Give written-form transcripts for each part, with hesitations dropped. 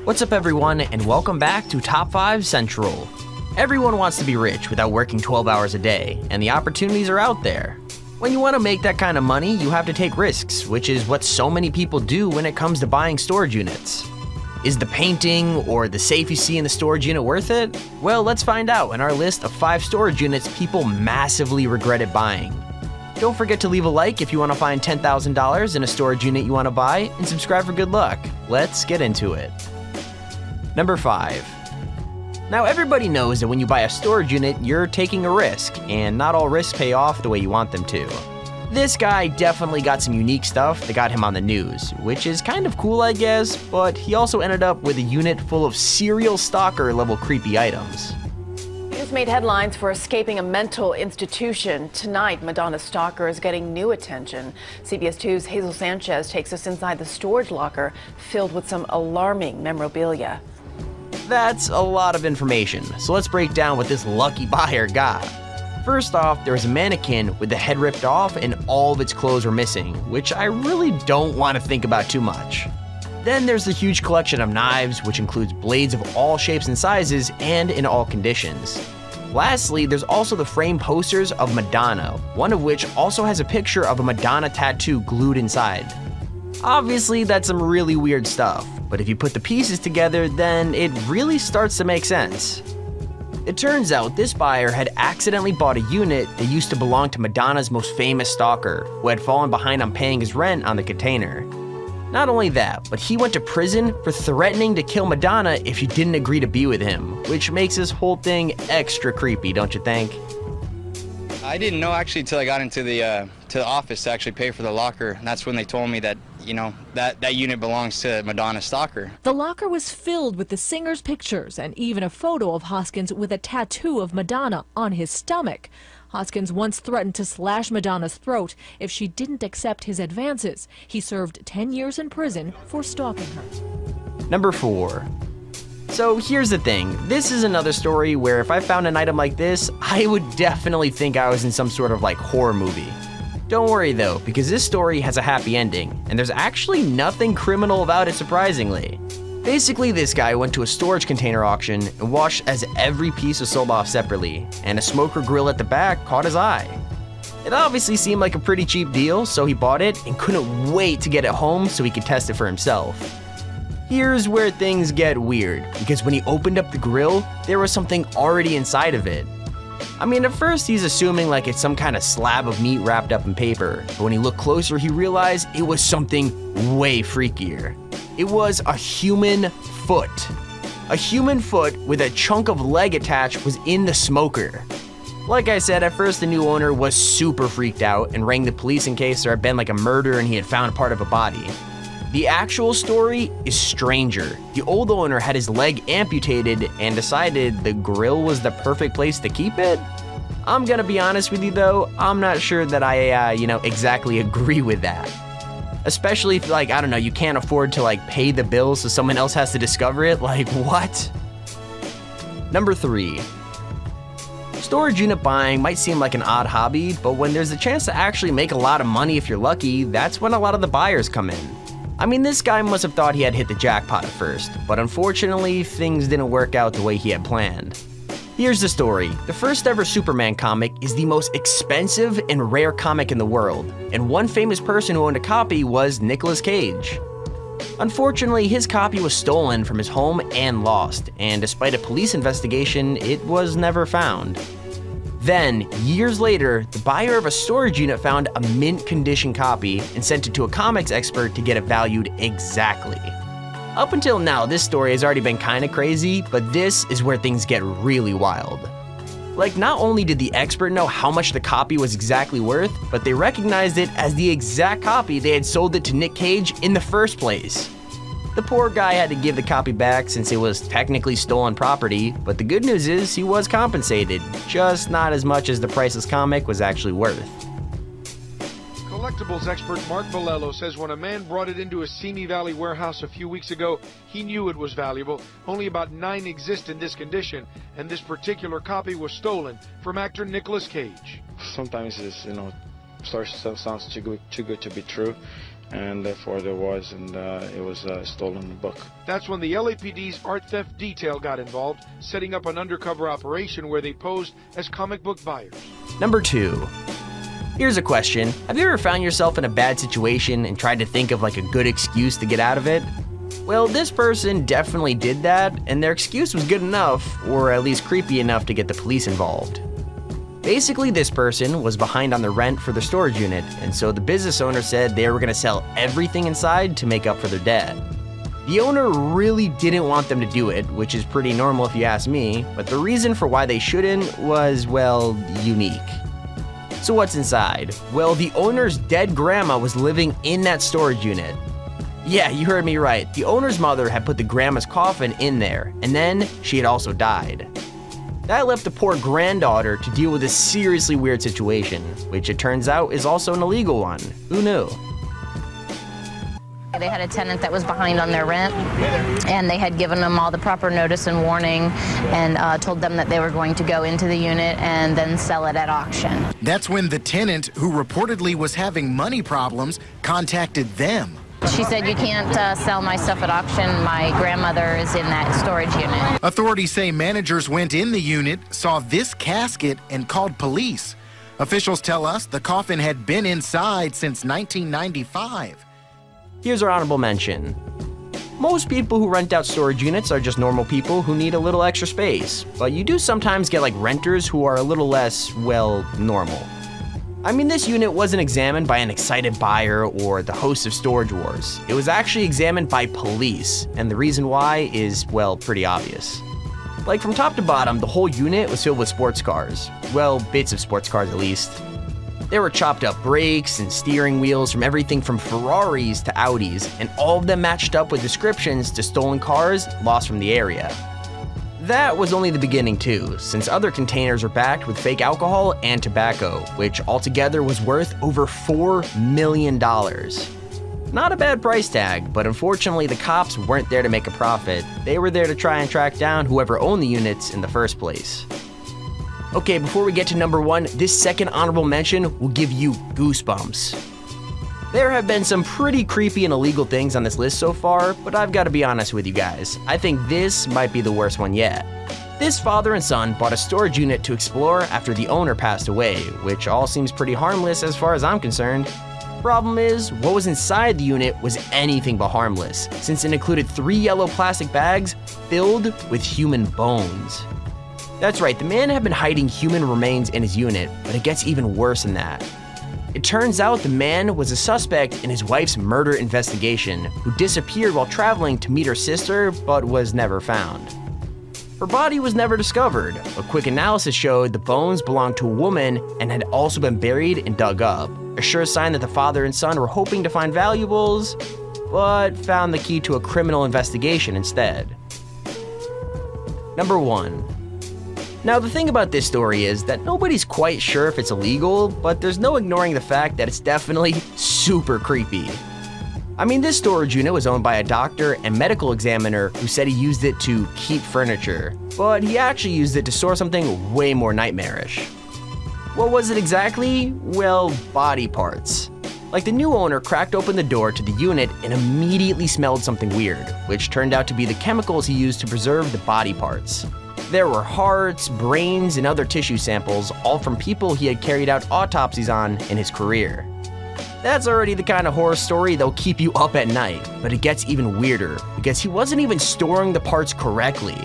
What's up everyone, and welcome back to Top 5 Central. Everyone wants to be rich without working 12 hours a day, and the opportunities are out there. When you want to make that kind of money, you have to take risks, which is what so many people do when it comes to buying storage units. Is the painting or the safe you see in the storage unit worth it? Well, let's find out in our list of 5 storage units people massively regretted buying. Don't forget to leave a like if you want to find $10,000 in a storage unit you want to buy, and subscribe for good luck. Let's get into it. Number 5. Now everybody knows that when you buy a storage unit, you're taking a risk, and not all risks pay off the way you want them to. This guy definitely got some unique stuff that got him on the news, which is kind of cool I guess, but he also ended up with a unit full of serial stalker level creepy items. News made headlines for escaping a mental institution. Tonight, Madonna's stalker is getting new attention. CBS 2's Hazel Sanchez takes us inside the storage locker filled with some alarming memorabilia. That's a lot of information, so let's break down what this lucky buyer got. First off, there was a mannequin with the head ripped off and all of its clothes were missing, which I really don't want to think about too much. Then there's the huge collection of knives, which includes blades of all shapes and sizes and in all conditions. Lastly, there's also the framed posters of Madonna, one of which also has a picture of a Madonna tattoo glued inside. Obviously, that's some really weird stuff, but if you put the pieces together, then it really starts to make sense. It turns out this buyer had accidentally bought a unit that used to belong to Madonna's most famous stalker, who had fallen behind on paying his rent on the container. Not only that, but he went to prison for threatening to kill Madonna if she didn't agree to be with him, which makes this whole thing extra creepy, don't you think? I didn't know actually until I got into the office to actually pay for the locker, and that's when they told me that, you know, that unit belongs to Madonna's stalker. The locker was filled with the singer's pictures and even a photo of Hoskins with a tattoo of Madonna on his stomach. Hoskins once threatened to slash Madonna's throat if she didn't accept his advances. He served 10 years in prison for stalking her. Number 4. So here's the thing, this is another story where if I found an item like this, I would definitely think I was in some sort of like horror movie. Don't worry though, because this story has a happy ending, and there's actually nothing criminal about it surprisingly. Basically, this guy went to a storage container auction and watched as every piece was sold off separately, and a smoker grill at the back caught his eye. It obviously seemed like a pretty cheap deal, so he bought it and couldn't wait to get it home so he could test it for himself. Here's where things get weird, because when he opened up the grill, there was something already inside of it. I mean, at first he's assuming like it's some kind of slab of meat wrapped up in paper, but when he looked closer he realized it was something way freakier. It was a human foot. A human foot with a chunk of leg attached was in the smoker. Like I said, at first the new owner was super freaked out and rang the police in case there had been like a murder and he had found part of a body. The actual story is stranger. The old owner had his leg amputated and decided the grill was the perfect place to keep it. I'm gonna be honest with you though, I'm not sure that I, exactly agree with that. Especially if, like, I don't know, you can't afford to, like, pay the bill so someone else has to discover it. Like, what? Number 3. Storage unit buying might seem like an odd hobby, but when there's a chance to actually make a lot of money if you're lucky, that's when a lot of the buyers come in. I mean, this guy must have thought he had hit the jackpot at first, but unfortunately, things didn't work out the way he had planned. Here's the story. The first ever Superman comic is the most expensive and rare comic in the world, and one famous person who owned a copy was Nicolas Cage. Unfortunately, his copy was stolen from his home and lost, and despite a police investigation, it was never found. Then, years later, the buyer of a storage unit found a mint condition copy and sent it to a comics expert to get it valued exactly. Up until now, this story has already been kinda crazy, but this is where things get really wild. Like, not only did the expert know how much the copy was exactly worth, but they recognized it as the exact copy they had sold it to Nick Cage in the first place. The poor guy had to give the copy back since it was technically stolen property, but the good news is he was compensated, just not as much as the priceless comic was actually worth. Collectibles expert Mark Valello says when a man brought it into a Simi Valley warehouse a few weeks ago, he knew it was valuable. Only about 9 exist in this condition, and this particular copy was stolen from actor Nicolas Cage. Sometimes it's, stories sounds too good to be true. and therefore there was, and it was a stolen book. That's when the LAPD's art theft detail got involved, setting up an undercover operation where they posed as comic book buyers. Number 2. Here's a question. Have you ever found yourself in a bad situation and tried to think of like a good excuse to get out of it? Well, this person definitely did that, and their excuse was good enough, or at least creepy enough to get the police involved. Basically, this person was behind on the rent for their storage unit, and so the business owner said they were going to sell everything inside to make up for their debt. The owner really didn't want them to do it, which is pretty normal if you ask me, but the reason for why they shouldn't was, well, unique. So what's inside? Well, the owner's dead grandma was living in that storage unit. Yeah, you heard me right. The owner's mother had put the grandma's coffin in there, and then she had also died. That left the poor granddaughter to deal with a seriously weird situation, which it turns out is also an illegal one. Who knew? They had a tenant that was behind on their rent, and they had given them all the proper notice and warning and told them that they were going to go into the unit and then sell it at auction. That's when the tenant, who reportedly was having money problems, contacted them. She said, "You can't sell my stuff at auction. My grandmother is in that storage unit." Authorities say managers went in the unit, saw this casket, and called police. Officials tell us the coffin had been inside since 1995. Here's our honorable mention. Most people who rent out storage units are just normal people who need a little extra space, but you do sometimes get like renters who are a little less, well, normal. I mean, this unit wasn't examined by an excited buyer or the host of Storage Wars. It was actually examined by police, and the reason why is, well, pretty obvious. Like, from top to bottom, the whole unit was filled with sports cars. Well, bits of sports cars at least. There were chopped up brakes and steering wheels from everything from Ferraris to Audis, and all of them matched up with descriptions to stolen cars lost from the area. That was only the beginning too, since other containers were backed with fake alcohol and tobacco, which altogether was worth over $4 million. Not a bad price tag, but unfortunately the cops weren't there to make a profit. They were there to try and track down whoever owned the units in the first place. Okay, before we get to number 1, this second honorable mention will give you goosebumps. There have been some pretty creepy and illegal things on this list so far, but I've got to be honest with you guys. I think this might be the worst one yet. This father and son bought a storage unit to explore after the owner passed away, which all seems pretty harmless as far as I'm concerned. Problem is, what was inside the unit was anything but harmless, since it included 3 yellow plastic bags filled with human bones. That's right, the man had been hiding human remains in his unit, but it gets even worse than that. It turns out the man was a suspect in his wife's murder investigation, who disappeared while traveling to meet her sister, but was never found. Her body was never discovered. A quick analysis showed the bones belonged to a woman and had also been buried and dug up, a sure sign that the father and son were hoping to find valuables, but found the key to a criminal investigation instead. Number 1. Now, the thing about this story is that nobody's quite sure if it's illegal, but there's no ignoring the fact that it's definitely super creepy. I mean, this storage unit was owned by a doctor and medical examiner who said he used it to keep furniture, but he actually used it to store something way more nightmarish. What was it exactly? Well, body parts. Like, the new owner cracked open the door to the unit and immediately smelled something weird, which turned out to be the chemicals he used to preserve the body parts. There were hearts, brains, and other tissue samples, all from people he had carried out autopsies on in his career. That's already the kind of horror story that'll keep you up at night, but it gets even weirder, because he wasn't even storing the parts correctly.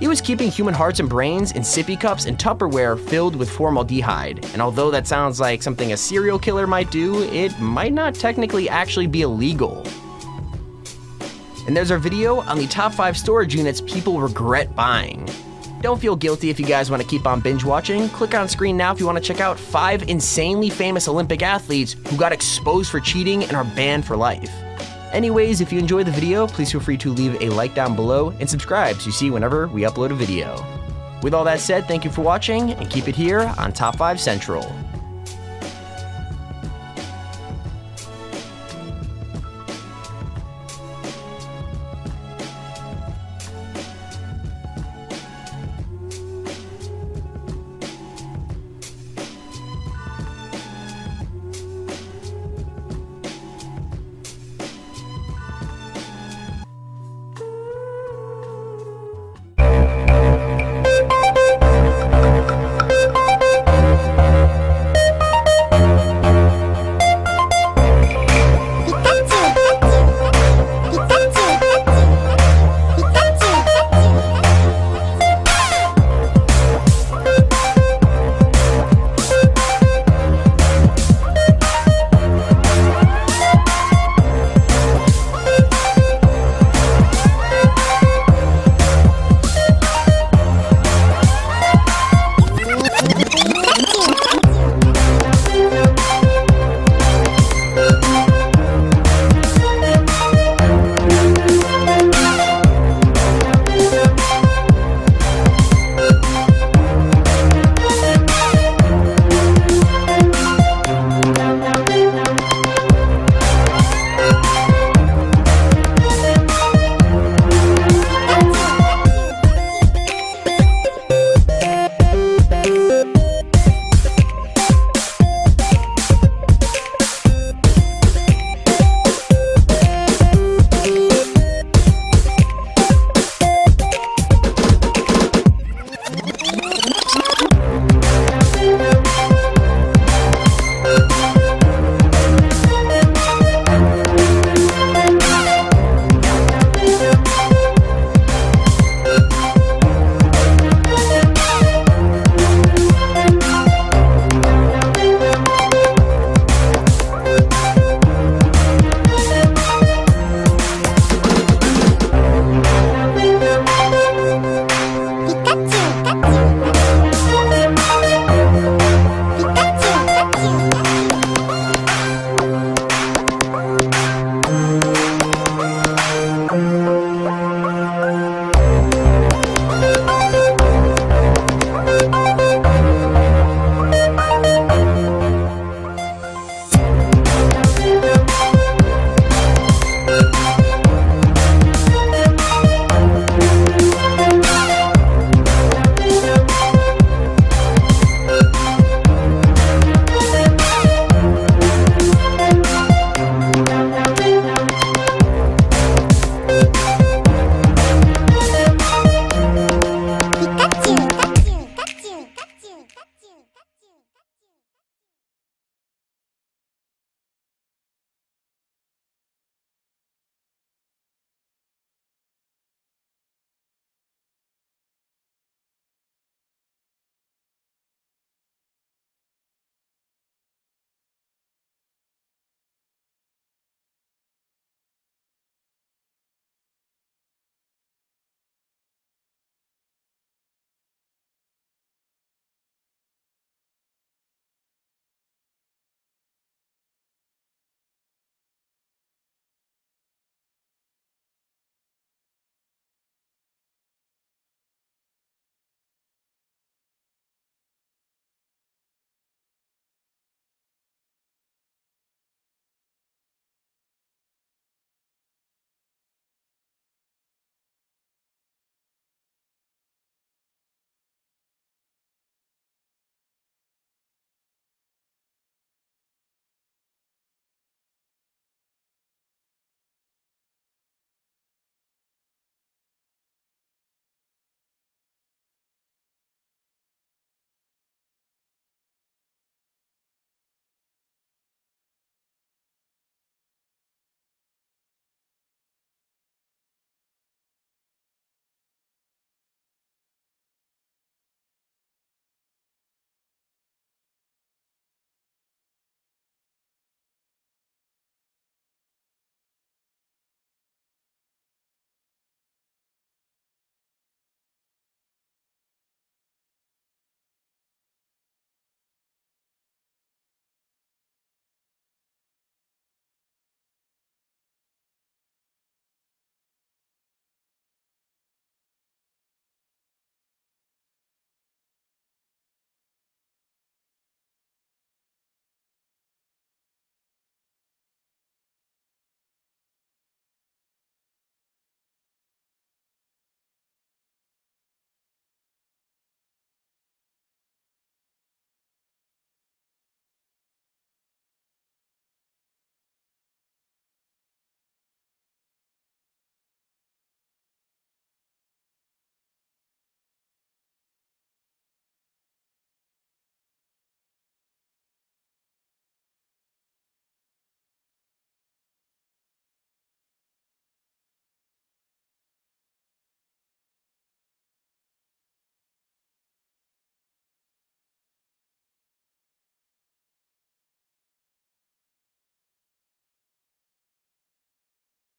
He was keeping human hearts and brains in sippy cups and Tupperware filled with formaldehyde, and although that sounds like something a serial killer might do, it might not technically actually be illegal. And there's our video on the top 5 storage units people regret buying. Don't feel guilty if you guys want to keep on binge watching. Click on screen now if you want to check out 5 insanely famous Olympic athletes who got exposed for cheating and are banned for life. Anyways, if you enjoyed the video, please feel free to leave a like down below and subscribe so you see whenever we upload a video. With all that said, thank you for watching and keep it here on Top 5 Central.